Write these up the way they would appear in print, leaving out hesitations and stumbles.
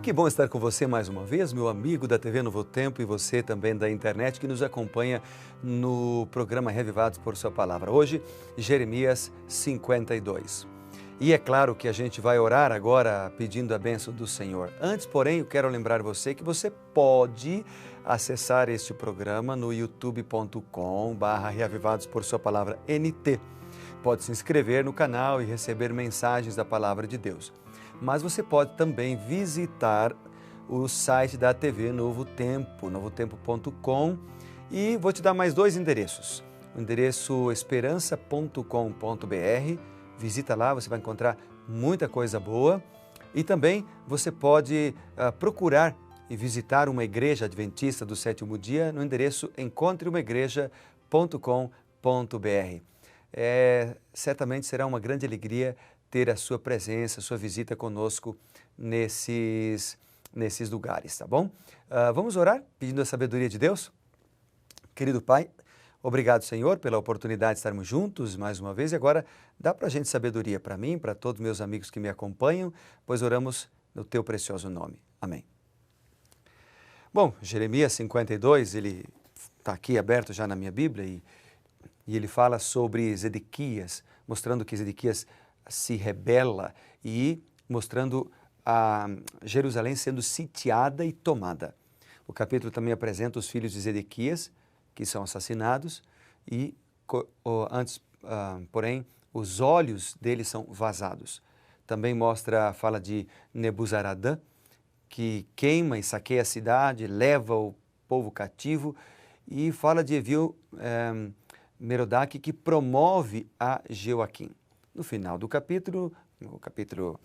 Que bom estar com você mais uma vez, meu amigo da TV Novo Tempo e você também da internet que nos acompanha no programa Revivados por Sua Palavra. Hoje, Jeremias 52. E é claro que a gente vai orar agora pedindo a bênção do Senhor. Antes, porém, eu quero lembrar você que você pode acessar este programa no youtube.com/Reavivados por Sua Palavra NT. Pode se inscrever no canal e receber mensagens da Palavra de Deus. Mas você pode também visitar o site da TV Novo Tempo, novotempo.com, e vou te dar mais dois endereços. O endereço esperança.com.br, visita lá, você vai encontrar muita coisa boa. E também você pode procurar e visitar uma igreja adventista do sétimo dia no endereço encontreumaigreja.com.br. Certamente será uma grande alegria ter a sua presença, a sua visita conosco nesses lugares, tá bom? Vamos orar pedindo a sabedoria de Deus? Querido Pai, obrigado, Senhor, pela oportunidade de estarmos juntos mais uma vez. E agora dá para a gente sabedoria para mim, para todos os meus amigos que me acompanham, pois oramos no Teu precioso nome. Amém. Bom, Jeremias 52, ele está aqui aberto já na minha Bíblia e ele fala sobre Zedequias, mostrando que Zedequias se rebela e mostrando a Jerusalém sendo sitiada e tomada. O capítulo também apresenta os filhos de Zedequias, que são assassinados, e porém, os olhos deles são vazados. Também fala de Nebuzaradã, que queima e saqueia a cidade, leva o povo cativo, e fala de Evil-Merodach, que promove a Jeoaquim. No final do capítulo, no capítulo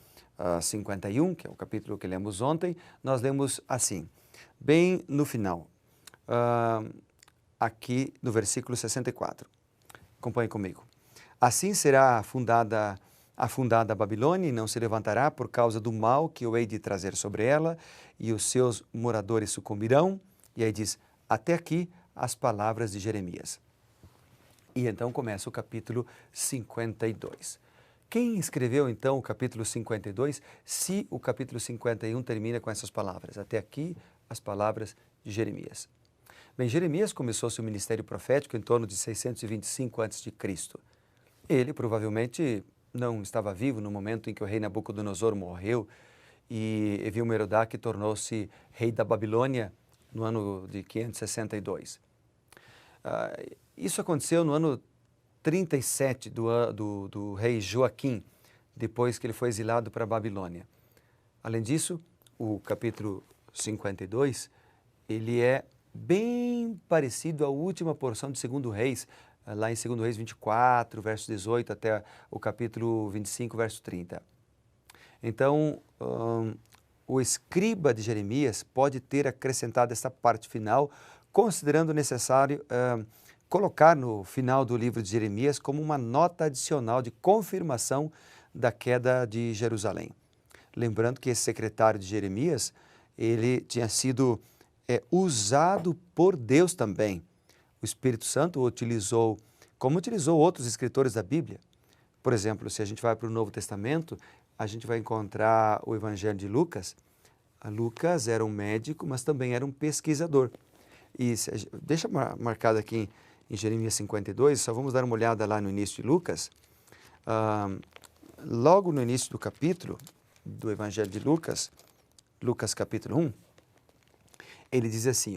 51, que é o capítulo que lemos ontem, nós lemos assim, bem no final, aqui no versículo 64. Acompanhe comigo. Assim será afundada a Babilônia e não se levantará por causa do mal que eu hei de trazer sobre ela, e os seus moradores sucumbirão. E aí diz, até aqui as palavras de Jeremias. E então começa o capítulo 52. Quem escreveu então o capítulo 52, se o capítulo 51 termina com essas palavras? Até aqui as palavras de Jeremias. Bem, Jeremias começou seu ministério profético em torno de 625 a.C. Ele provavelmente não estava vivo no momento em que o rei Nabucodonosor morreu e Evil-Merodach tornou-se rei da Babilônia no ano de 562. Isso aconteceu no ano 37 do rei Joaquim, depois que ele foi exilado para a Babilônia. Além disso, o capítulo 52, ele é bem parecido à última porção de 2 Reis, lá em 2 Reis 24, verso 18, até o capítulo 25, verso 30. Então, o escriba de Jeremias pode ter acrescentado essa parte final, considerando necessário colocar no final do livro de Jeremias como uma nota adicional de confirmação da queda de Jerusalém. Lembrando que esse secretário de Jeremias, ele tinha sido usado por Deus também. O Espírito Santo o utilizou, como utilizou outros escritores da Bíblia. Por exemplo, se a gente vai para o Novo Testamento, a gente vai encontrar o Evangelho de Lucas. Lucas era um médico, mas também era um pesquisador. E deixa marcado aqui em Jeremias 52, só vamos dar uma olhada lá no início de Lucas. Logo no início do capítulo do Evangelho de Lucas, Lucas capítulo 1, ele diz assim,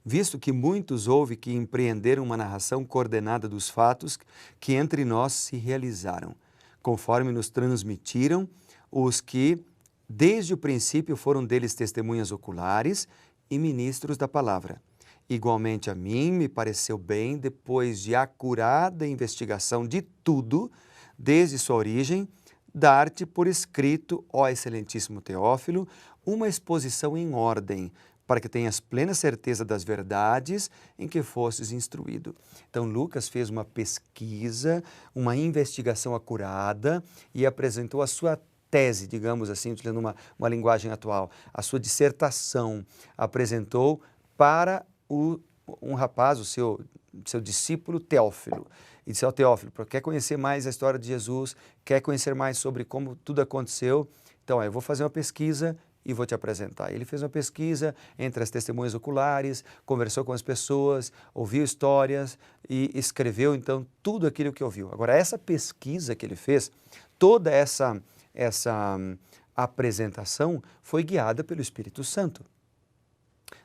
visto que muitos houve que empreenderam uma narração coordenada dos fatos que entre nós se realizaram, conforme nos transmitiram os que desde o princípio foram deles testemunhas oculares e ministros da palavra. Igualmente a mim me pareceu bem, depois de acurada investigação de tudo, desde sua origem, dar-te por escrito, ó excelentíssimo Teófilo, uma exposição em ordem, para que tenhas plena certeza das verdades em que fostes instruído. Então, Lucas fez uma pesquisa, uma investigação acurada e apresentou a sua tese, digamos assim, utilizando uma linguagem atual, a sua dissertação, apresentou para um rapaz, o seu discípulo Teófilo. E disse ao Teófilo, quer conhecer mais a história de Jesus, quer conhecer mais sobre como tudo aconteceu, Então, eu vou fazer uma pesquisa e vou te apresentar. Ele fez uma pesquisa entre as testemunhas oculares, conversou com as pessoas, ouviu histórias e escreveu, então, tudo aquilo que ouviu. Agora, essa pesquisa que ele fez, toda essa apresentação foi guiada pelo Espírito Santo.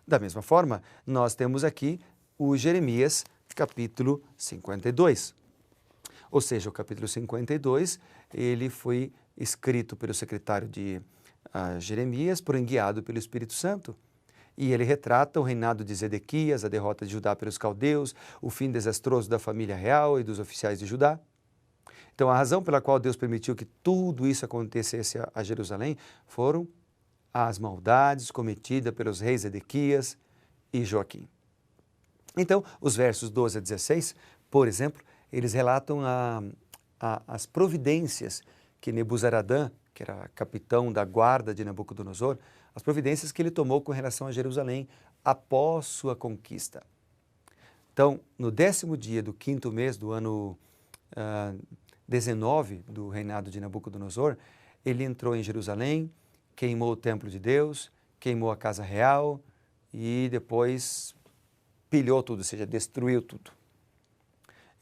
Da mesma forma, nós temos aqui o Jeremias, capítulo 52. Ou seja, o capítulo 52, ele foi escrito pelo secretário de Jeremias, porém guiado pelo Espírito Santo. E ele retrata o reinado de Zedequias, a derrota de Judá pelos caldeus, o fim desastroso da família real e dos oficiais de Judá. Então, a razão pela qual Deus permitiu que tudo isso acontecesse a Jerusalém foram as maldades cometidas pelos reis Zedequias e Joaquim. Então, os versos 12 a 16, por exemplo, eles relatam as providências que Nebuzaradã, que era capitão da guarda de Nabucodonosor, as providências que ele tomou com relação a Jerusalém após sua conquista. Então, no 10º dia do 5º mês do ano 19 do reinado de Nabucodonosor, ele entrou em Jerusalém, queimou o templo de Deus, queimou a casa real e depois pilhou tudo, ou seja, destruiu tudo.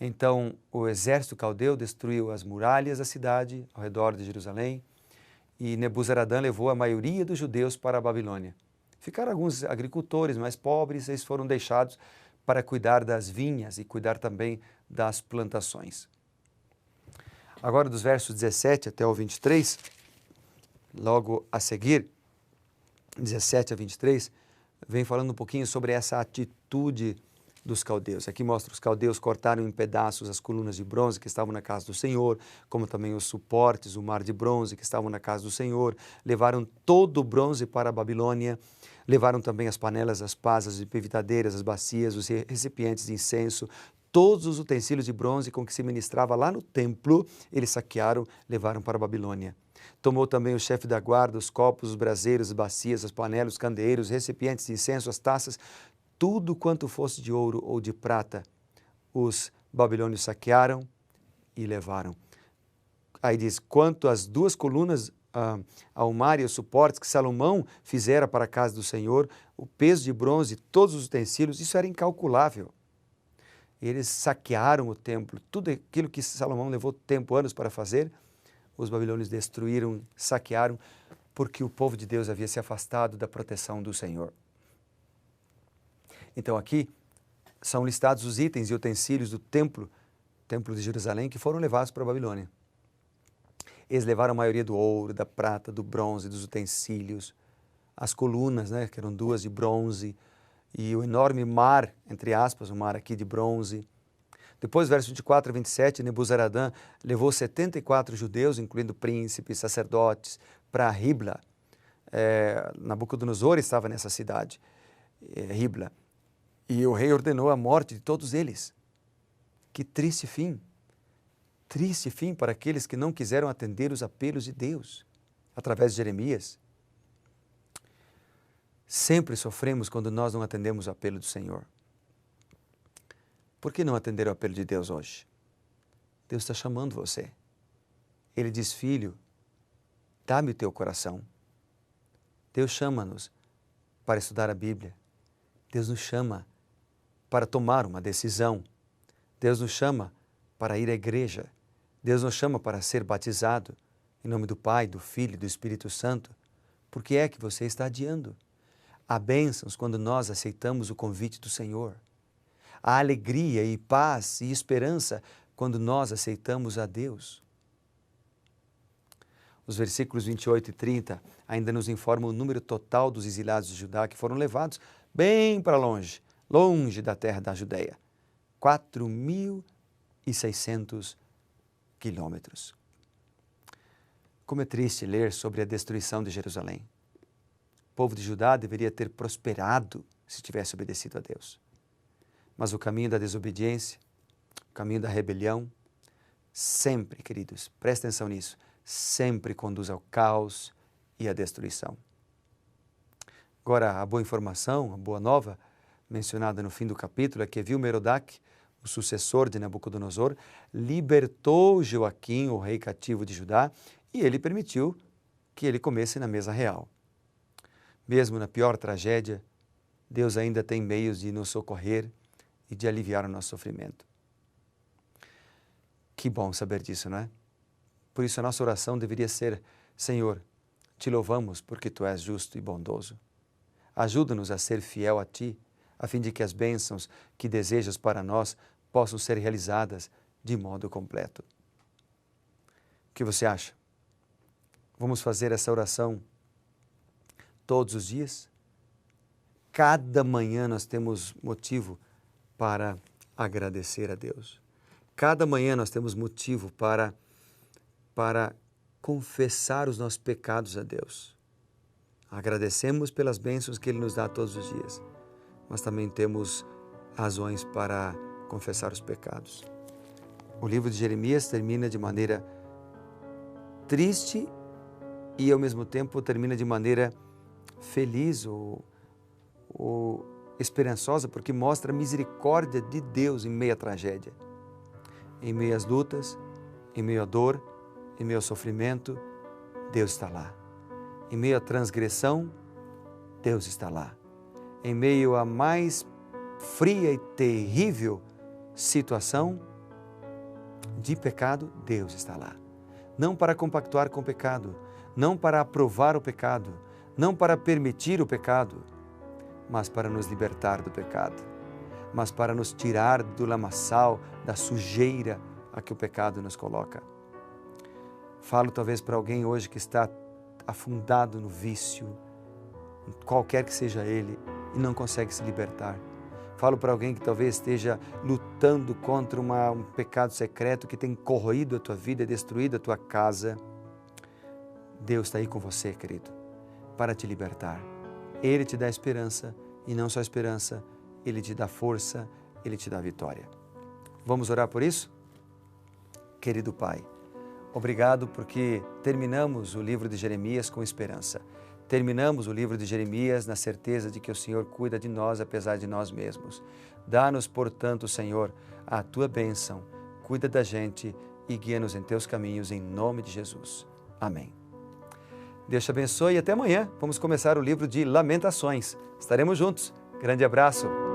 Então, o exército caldeu destruiu as muralhas da cidade ao redor de Jerusalém e Nebuzaradã levou a maioria dos judeus para a Babilônia. Ficaram alguns agricultores mais pobres, eles foram deixados para cuidar das vinhas e cuidar também das plantações. Agora, dos versos 17 até o 23, logo a seguir, 17 a 23, vem falando um pouquinho sobre essa atitude dos caldeus. Aqui mostra os caldeus cortaram em pedaços as colunas de bronze que estavam na casa do Senhor, como também os suportes, o mar de bronze que estavam na casa do Senhor, levaram todo o bronze para a Babilônia, levaram também as panelas, as pasas, as pevitadeiras, as bacias, os recipientes de incenso, todos os utensílios de bronze com que se ministrava lá no templo, eles saquearam, levaram para a Babilônia. Tomou também o chefe da guarda, os copos, os braseiros, as bacias, as panelas, os candeeiros, os recipientes de incenso, as taças, tudo quanto fosse de ouro ou de prata, os babilônios saquearam e levaram. Aí diz, quanto às duas colunas ao mar e os suportes que Salomão fizera para a casa do Senhor, o peso de bronze, todos os utensílios, isso era incalculável. Eles saquearam o templo, tudo aquilo que Salomão levou anos para fazer, os babilônios destruíram, saquearam, porque o povo de Deus havia se afastado da proteção do Senhor. Então aqui são listados os itens e utensílios do templo de Jerusalém, que foram levados para a Babilônia. Eles levaram a maioria do ouro, da prata, do bronze, dos utensílios, as colunas, né, que eram duas de bronze, e o enorme mar, entre aspas, o mar aqui de bronze. Depois, versos 24 a 27, Nebuzaradã levou 74 judeus, incluindo príncipes, sacerdotes, para Ribla. Nabucodonosor estava nessa cidade, Ribla. E o rei ordenou a morte de todos eles. Que triste fim! Triste fim para aqueles que não quiseram atender os apelos de Deus, através de Jeremias. Sempre sofremos quando nós não atendemos o apelo do Senhor. Por que não atender o apelo de Deus hoje? Deus está chamando você. Ele diz, filho, dá-me o teu coração. Deus chama-nos para estudar a Bíblia. Deus nos chama para tomar uma decisão. Deus nos chama para ir à igreja. Deus nos chama para ser batizado em nome do Pai, do Filho e do Espírito Santo. Por que é que você está adiando? Há bênçãos quando nós aceitamos o convite do Senhor. Há alegria e paz e esperança quando nós aceitamos a Deus. Os versículos 28 e 30 ainda nos informam o número total dos exilados de Judá que foram levados bem para longe, longe da terra da Judeia. 4.600 quilômetros. Como é triste ler sobre a destruição de Jerusalém. O povo de Judá deveria ter prosperado se tivesse obedecido a Deus. Mas o caminho da desobediência, o caminho da rebelião, sempre, queridos, prestem atenção nisso, sempre conduz ao caos e à destruição. Agora, a boa informação, a boa nova, mencionada no fim do capítulo, é que Evil-Merodach, o sucessor de Nabucodonosor, libertou Joaquim, o rei cativo de Judá, e ele permitiu que ele comesse na mesa real. Mesmo na pior tragédia, Deus ainda tem meios de nos socorrer e de aliviar o nosso sofrimento. Que bom saber disso, não é? Por isso a nossa oração deveria ser: Senhor, te louvamos porque Tu és justo e bondoso. Ajuda-nos a ser fiel a Ti, a fim de que as bênçãos que desejas para nós possam ser realizadas de modo completo. O que você acha? Vamos fazer essa oração todos os dias? Cada manhã nós temos motivo para agradecer a Deus. Cada manhã nós temos motivo para confessar os nossos pecados a Deus. Agradecemos pelas bênçãos que Ele nos dá todos os dias, mas também temos razões para confessar os pecados. O livro de Jeremias termina de maneira triste e, ao mesmo tempo, termina de maneira feliz ou esperançosa, porque mostra a misericórdia de Deus em meio à tragédia. Em meio às lutas, em meio à dor, em meio ao sofrimento, Deus está lá. Em meio à transgressão, Deus está lá. Em meio à mais fria e terrível situação de pecado, Deus está lá. Não para compactuar com o pecado, não para aprovar o pecado, não para permitir o pecado, mas para nos libertar do pecado, mas para nos tirar do lamaçal, da sujeira a que o pecado nos coloca. Falo talvez para alguém hoje que está afundado no vício, qualquer que seja ele, e não consegue se libertar. Falo para alguém que talvez esteja lutando contra um pecado secreto que tem corroído a tua vida, destruído a tua casa. Deus está aí com você, querido, para te libertar. Ele te dá esperança, e não só esperança, Ele te dá força, Ele te dá vitória. Vamos orar por isso? Querido Pai, obrigado porque terminamos o livro de Jeremias com esperança. Terminamos o livro de Jeremias na certeza de que o Senhor cuida de nós apesar de nós mesmos. Dá-nos, portanto, Senhor, a Tua bênção, cuida da gente e guia-nos em Teus caminhos, em nome de Jesus. Amém. Deus te abençoe e até amanhã. Vamos começar o livro de Lamentações. Estaremos juntos. Grande abraço.